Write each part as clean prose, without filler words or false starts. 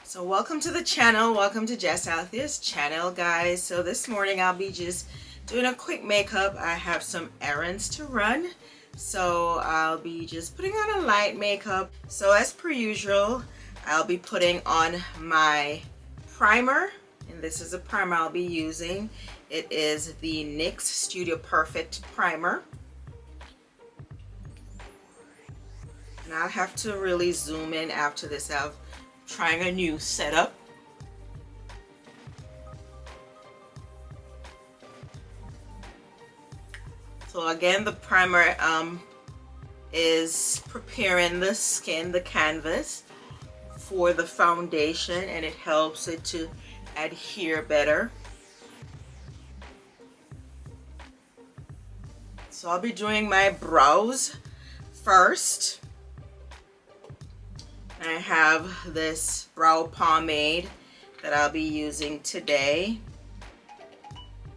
So welcome to the channel. Welcome to Jess Althea's channel, guys. So this morning I'll be just doing a quick makeup. I have some errands to run, so I'll be just putting on a light makeup. So as per usual, I'll be putting on my primer, and this is a primer I'll be using. It is the NYX Studio Perfect primer. And I'll have to really zoom in after this. I'm trying a new setup. So again, the primer is preparing the skin, the canvas, for the foundation, and it helps it to adhere better. So I'll be doing my brows first. I have this brow pomade that I'll be using today.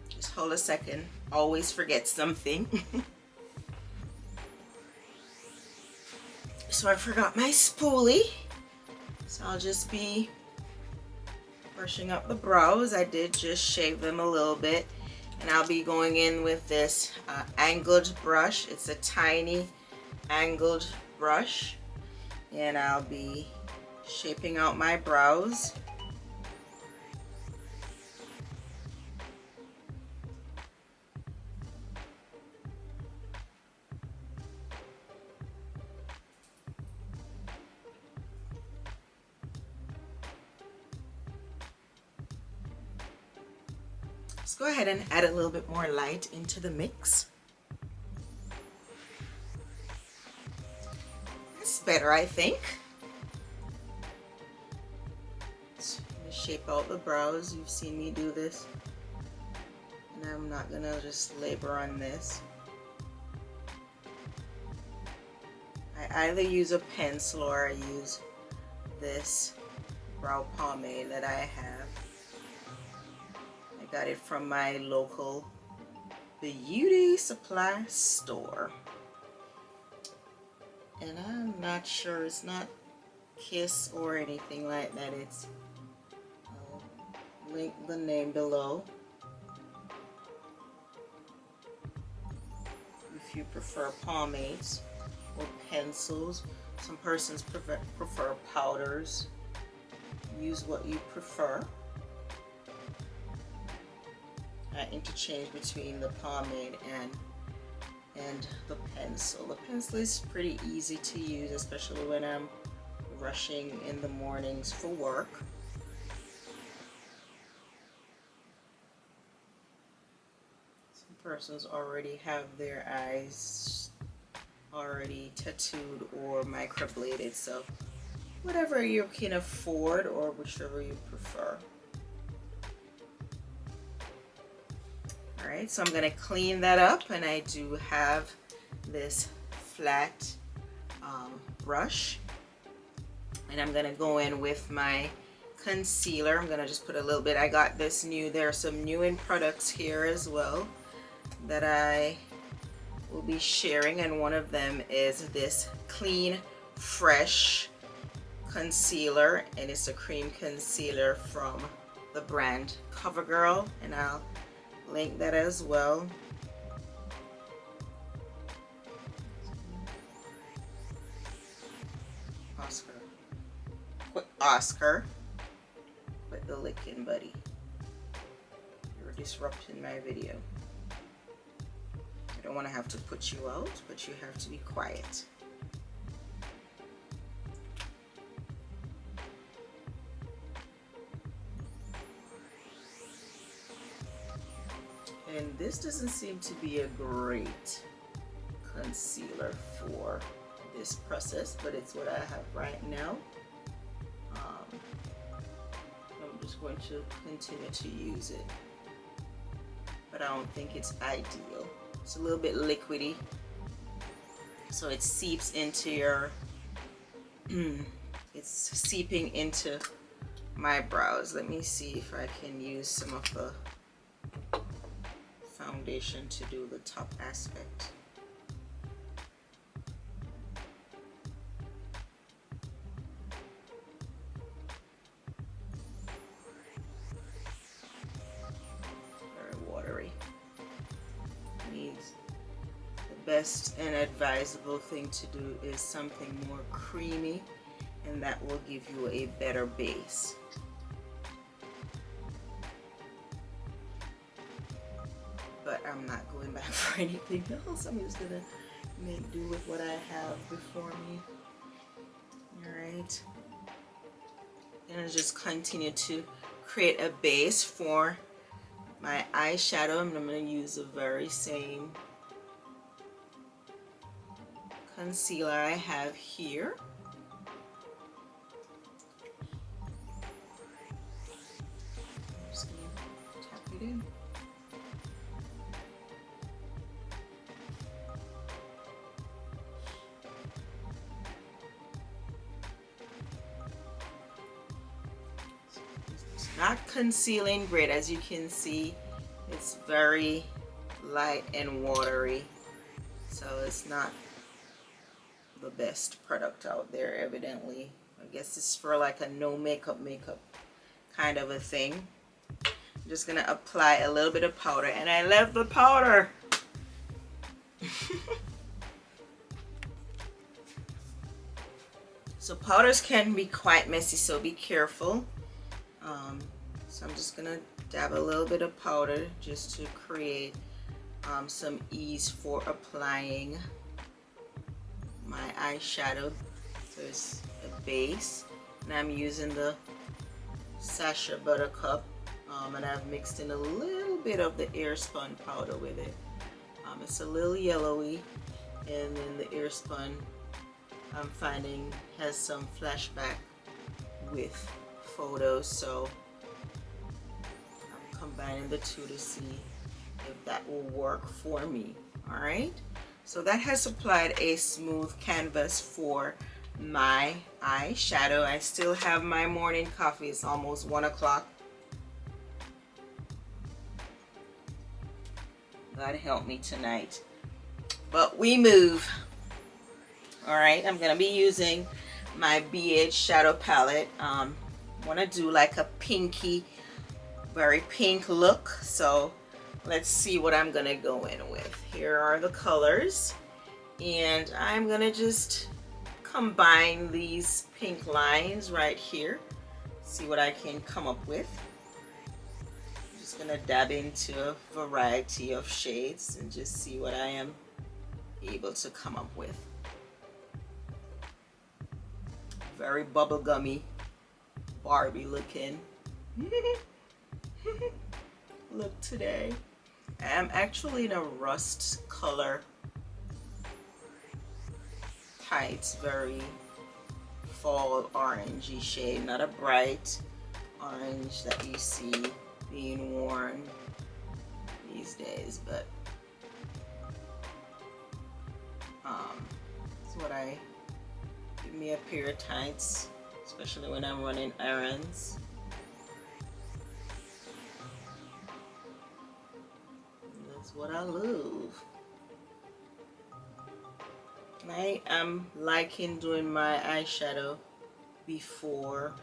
Just hold a second. Always forget something. So I forgot my spoolie. So I'll just be brushing up the brows. I did just shave them a little bit. And I'll be going in with this angled brush. It's a tiny angled brush. And I'll be shaping out my brows. Let's go ahead and add a little bit more light into the mix. That's better, I think. Let's shape out the brows. You've seen me do this. And I'm not gonna just labor on this. I either use a pencil or I use this brow pomade that I have. I got it from my local beauty supply store. And I'm not sure, it's not Kiss or anything like that. I'll link the name below if you prefer pomades or pencils. Some persons prefer powders. Use what you prefer. I interchange between the pomade and the pencil. The pencil is pretty easy to use, especially when I'm rushing in the mornings for work. Some persons already have their eyes already tattooed or microbladed, so whatever you can afford or whichever you prefer. Alright, so I'm going to clean that up, and I do have this flat brush, and I'm going to go in with my concealer. I'm going to just put a little bit. I got this new, there are some new in products here as well that I will be sharing, and one of them is this Clean Fresh concealer, and it's a cream concealer from the brand Covergirl, and I'll link that as well. Oscar, quit the licking, buddy. You're disrupting my video. I don't want to have to put you out, but you have to be quiet. And this doesn't seem to be a great concealer for this process, but it's what I have right now. I'm just going to continue to use it, but I don't think it's ideal. It's a little bit liquidy, so it seeps into your, it's seeping into my brows. Let me see if I can use some of the foundation to do the top aspect. best and advisable thing to do is something more creamy, and that will give you a better base. But I'm not going back for anything else. I'm just gonna make do with what I have before me. Alright. And just continue to create a base for my eyeshadow. I'm going to use the very same concealer I have here. I'm just going to tap it in. It's not concealing great, as you can see. It's very light and watery, so it's not the best product out there, evidently. I guess it's for like a no makeup kind of a thing. I'm just gonna apply a little bit of powder, and I love the powder. So powders can be quite messy, so be careful. So I'm just gonna dab a little bit of powder just to create some ease for applying my eyeshadow. So it's a base, and I'm using the Sacha Buttercup, and I've mixed in a little bit of the Airspun powder with it. It's a little yellowy, and then the Airspun I'm finding has some flashback with photos, so I'm combining the two to see if that will work for me. All right, so that has applied a smooth canvas for my eyeshadow. I still have my morning coffee. It's almost 1 o'clock. God help me tonight, but we move. All right, I'm gonna be using my BH shadow palette. I want to do like a pinky, very pink look, so let's see what I'm gonna go in with. Here are the colors, and I'm gonna just combine these pink lines right here, see what I can come up with. I'm just gonna dab into a variety of shades and just see what I am able to come up with. Very bubblegummy, Barbie looking look today. I'm actually in a rust color tights, very fall orangey shade, not a bright orange that you see being worn these days, but it's what I give me a pair of tights, especially when I'm running errands. And that's what I love. I am liking doing my eyeshadow before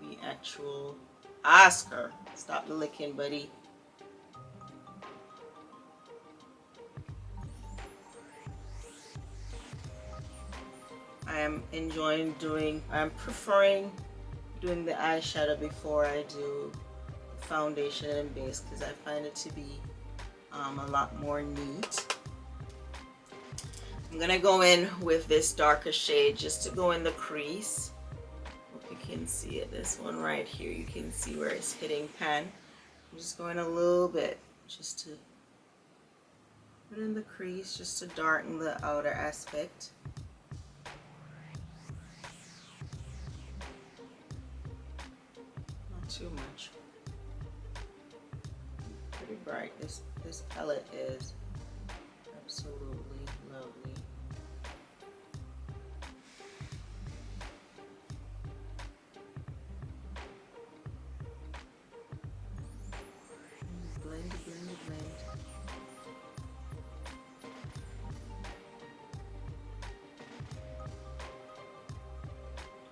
the actual Oscar. Stop the licking, buddy. I am enjoying doing, I'm preferring doing the eyeshadow before I do foundation and base, because I find it to be a lot more neat. I'm gonna go in with this darker shade just to go in the crease. Hope you can see it. This one right here, you can see where it's hitting pan. I'm just going a little bit just to put in the crease, just to darken the outer aspect. Not too much. Pretty bright. This palette is absolutely lovely. Blend, blend, blend.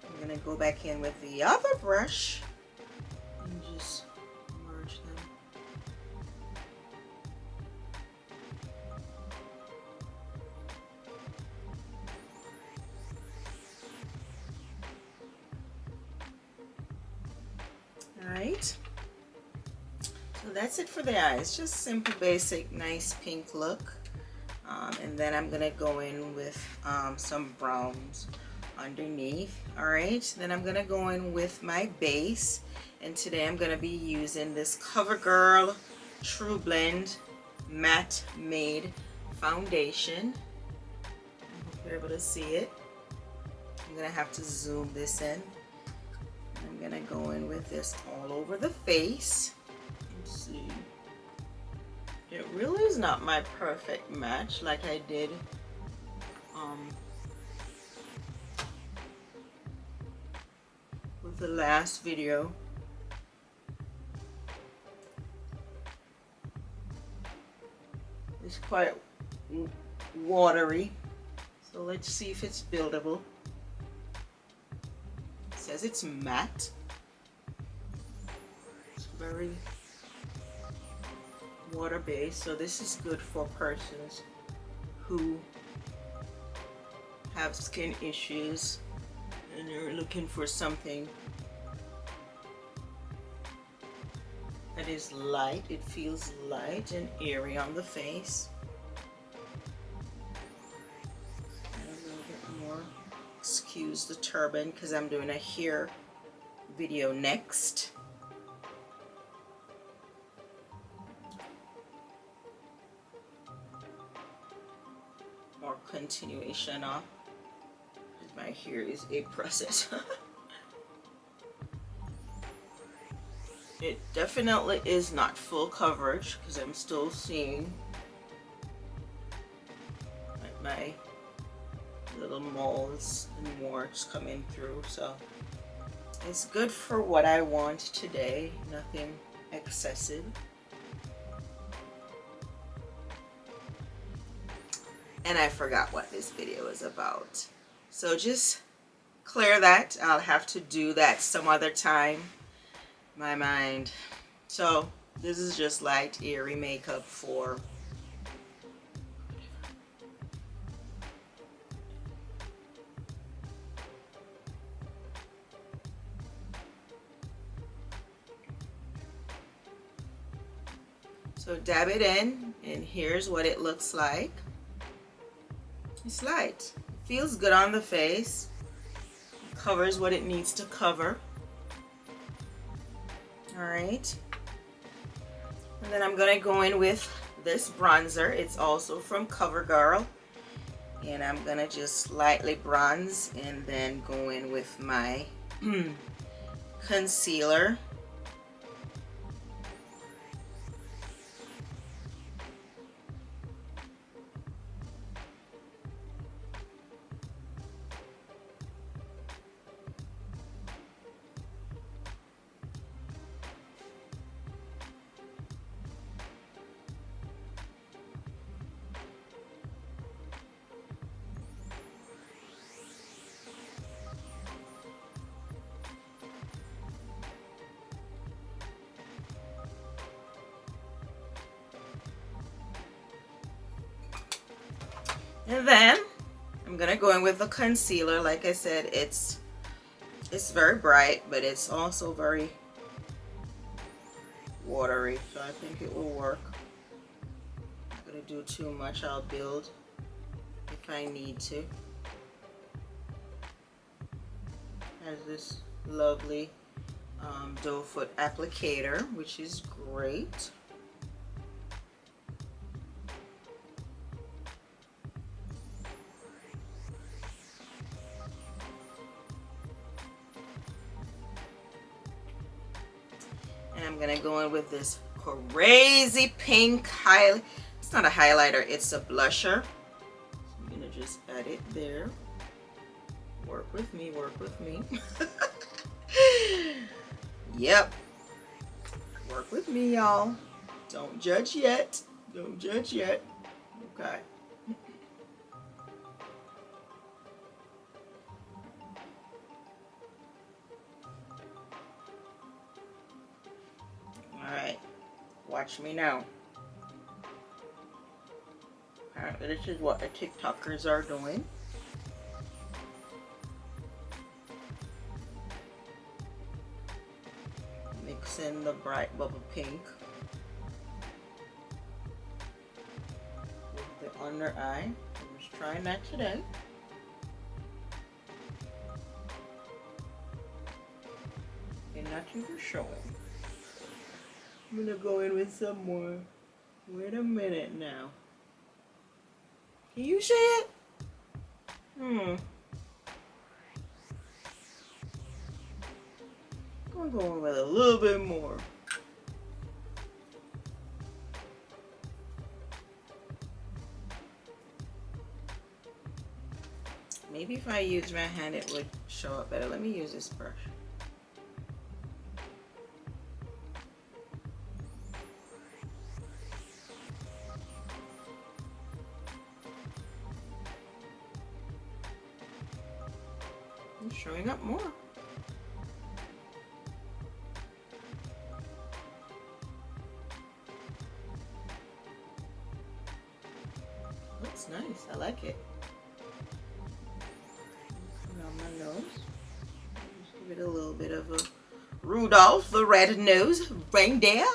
I'm gonna go back in with the other brush and just merge them. Alright, so that's it for the eyes. Just simple, basic, nice pink look. And then I'm gonna go in with some browns underneath. Alright, then I'm gonna go in with my base, and today I'm gonna be using this Covergirl True Blend Matte Made Foundation. I hope you're able to see it. I'm gonna have to zoom this in. I'm gonna go in with this all over the face. Let's see. It really is not my perfect match like I did with the last video. It's quite watery, so let's see if it's buildable. It says it's matte. It's very water-based, so this is good for persons who have skin issues and you're looking for something that is light. It feels light and airy on the face. And a little bit more. Excuse the turban because I'm doing a hair video next. More continuation of my hair is a process. It definitely is not full coverage because I'm still seeing like my little moles and warts coming through, so it's good for what I want today, nothing excessive. And I forgot what this video is about, so just clear that. I'll have to do that some other time. My mind. So this is just light, airy makeup for so dab it in, and here's what it looks like. It's light. It feels good on the face. It covers what it needs to cover. Alright, and then I'm going to go in with this bronzer. It's also from Covergirl, and I'm going to just lightly bronze and then go in with my concealer. And then I'm gonna go in with the concealer. Like I said, it's very bright, but it's also very watery, so I think it will work. I'm not gonna do too much. I'll build if I need to. Has this lovely doe foot applicator, which is great. And I'm gonna go in with this crazy pink highlight. It's not a highlighter, it's a blusher. So I'm gonna just add it there. Work with me, work with me. Yep. Work with me, y'all. Don't judge yet. Don't judge yet. Okay. Alright, watch me now. Apparently this is what the TikTokers are doing. mix in the bright bubble pink with the under eye. I'm just trying that today. And nothing for showing. I'm gonna go in with some more. Wait a minute now. Can you see it? I'm going with a little bit more. Maybe if I use my hand it would show up better. Let me use this brush. It's showing up more. Looks nice. I like it. Around my nose. Just give it a little bit of a Rudolph the red-nosed reindeer.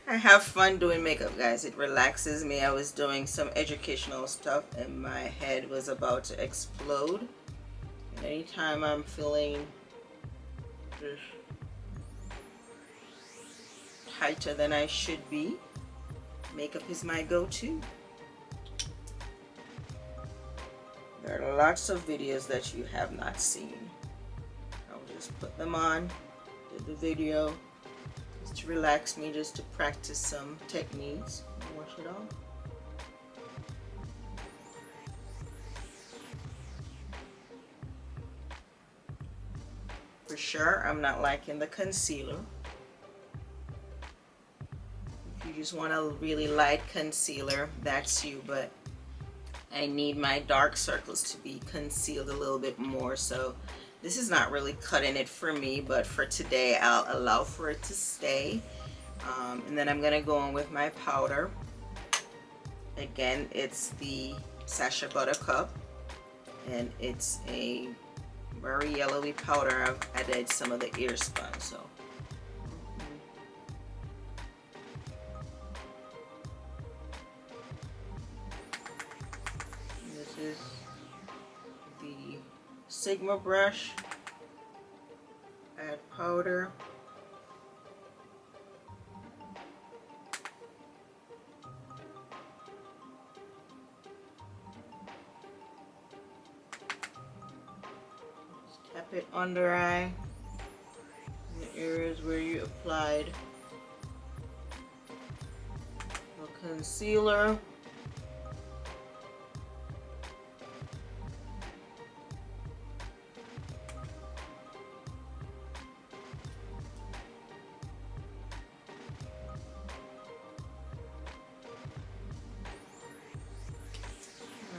I have fun doing makeup, guys. It relaxes me. I was doing some educational stuff and my head was about to explode. And anytime I'm feeling just tighter than I should be, makeup is my go-to. There are lots of videos that you have not seen. I'll just put them on, did the video, just to relax me, just to practice some techniques. Wash it off. For sure, I'm not liking the concealer. If you just want a really light concealer, that's you, but I need my dark circles to be concealed a little bit more, so this is not really cutting it for me, but for today I'll allow for it to stay. And then I'm gonna go in with my powder. Again, it's the Sacha Buttercup, and it's a very yellowy powder. I've added some of the ear spun, so. This is the Sigma brush. Add powder. Tap it under eye, in the areas where you applied the concealer.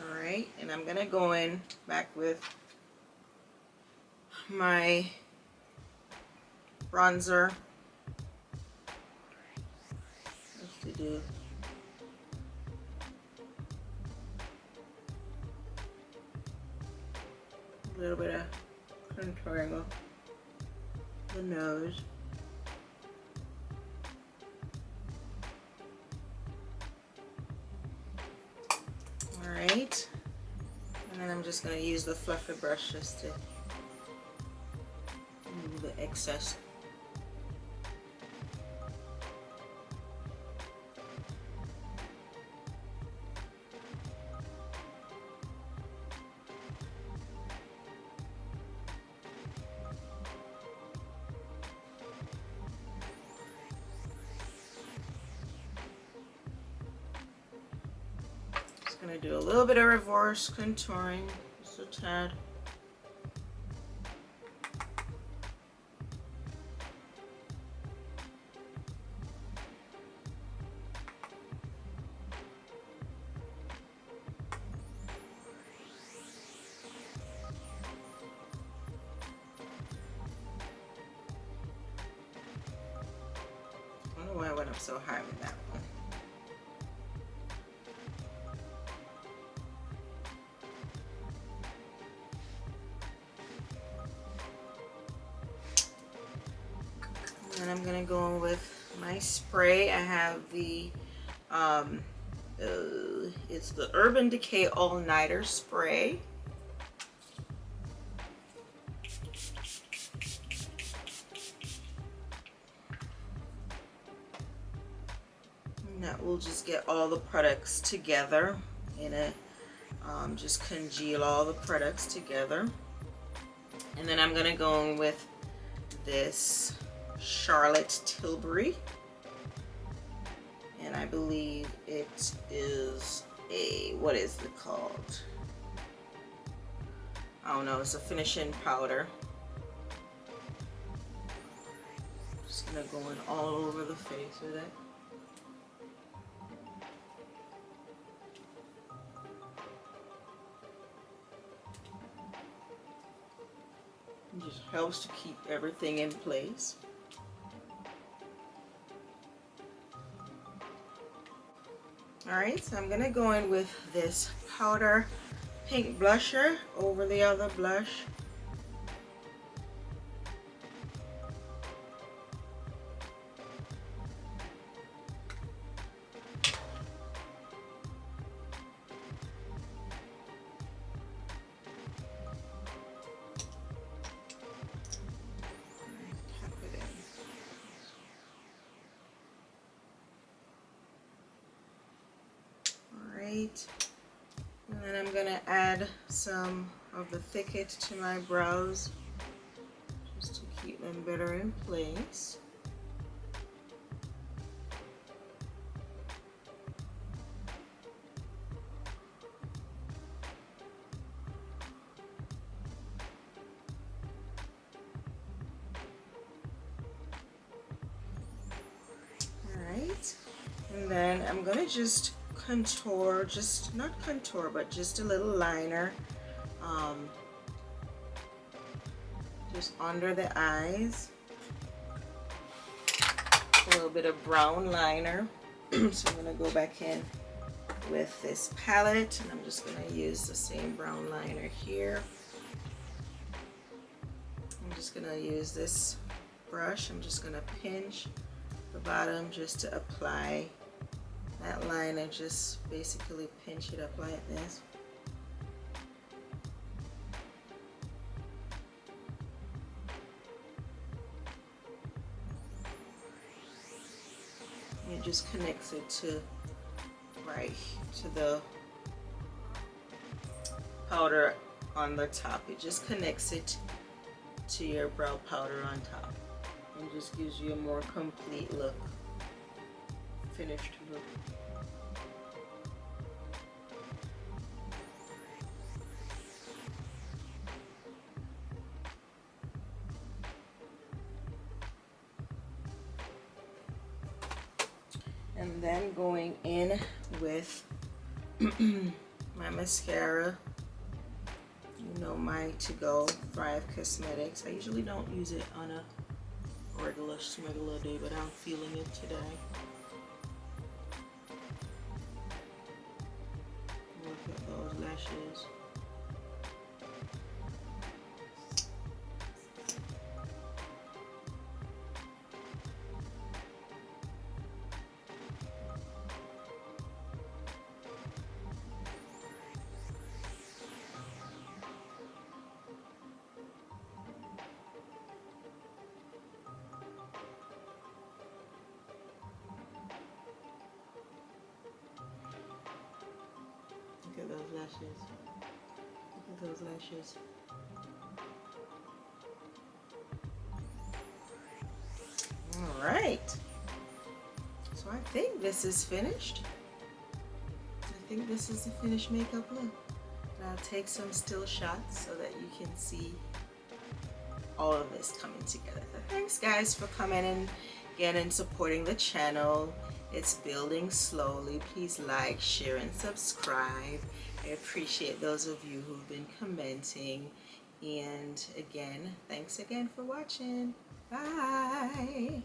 Alright, and I'm gonna go in back with my bronzer just to do a little bit of contouring of the nose. Alright, and then I'm just going to use the fluffy brush just to remove the excess. Just going to do a little bit of reverse contouring, just a tad. I don't know why I went up so high with that one. And I'm gonna go in with my spray. I have the it's the Urban Decay All Nighter Spray. And that will just get all the products together in a just congeal all the products together. And then I'm gonna go in with this Charlotte Tilbury, and I believe it is a, what is it called? I don't know, it's a finishing powder. Just gonna go in all over the face with it. It just helps to keep everything in place. Alright, so I'm gonna go in with this powder pink blusher over the other blush. And then I'm going to add some of the thicket to my brows just to keep them better in place. Alright, and then I'm going to just contour, just not contour, but just a little liner, just under the eyes, a little bit of brown liner. So I'm going to go back in with this palette, and I'm just going to use the same brown liner here. I'm just going to use this brush. I'm just going to pinch the bottom just to apply that line, and just basically pinch it up like this. It just connects it to the powder on the top. It just connects it to your brow powder on top and just gives you a more complete look, finished look. And then going in with my mascara, you know, my to-go Thrive Cosmetics. I usually don't use it on a regular day, but I'm feeling it today. Look at those lashes. Look at those lashes. Look at those lashes. All right. So I think this is finished. I think this is the finished makeup look. And I'll take some still shots so that you can see all of this coming together. So thanks guys for coming in again and supporting the channel. It's building slowly. Please like, share, and subscribe. I appreciate those of you who've been commenting. And again, thanks again for watching. Bye.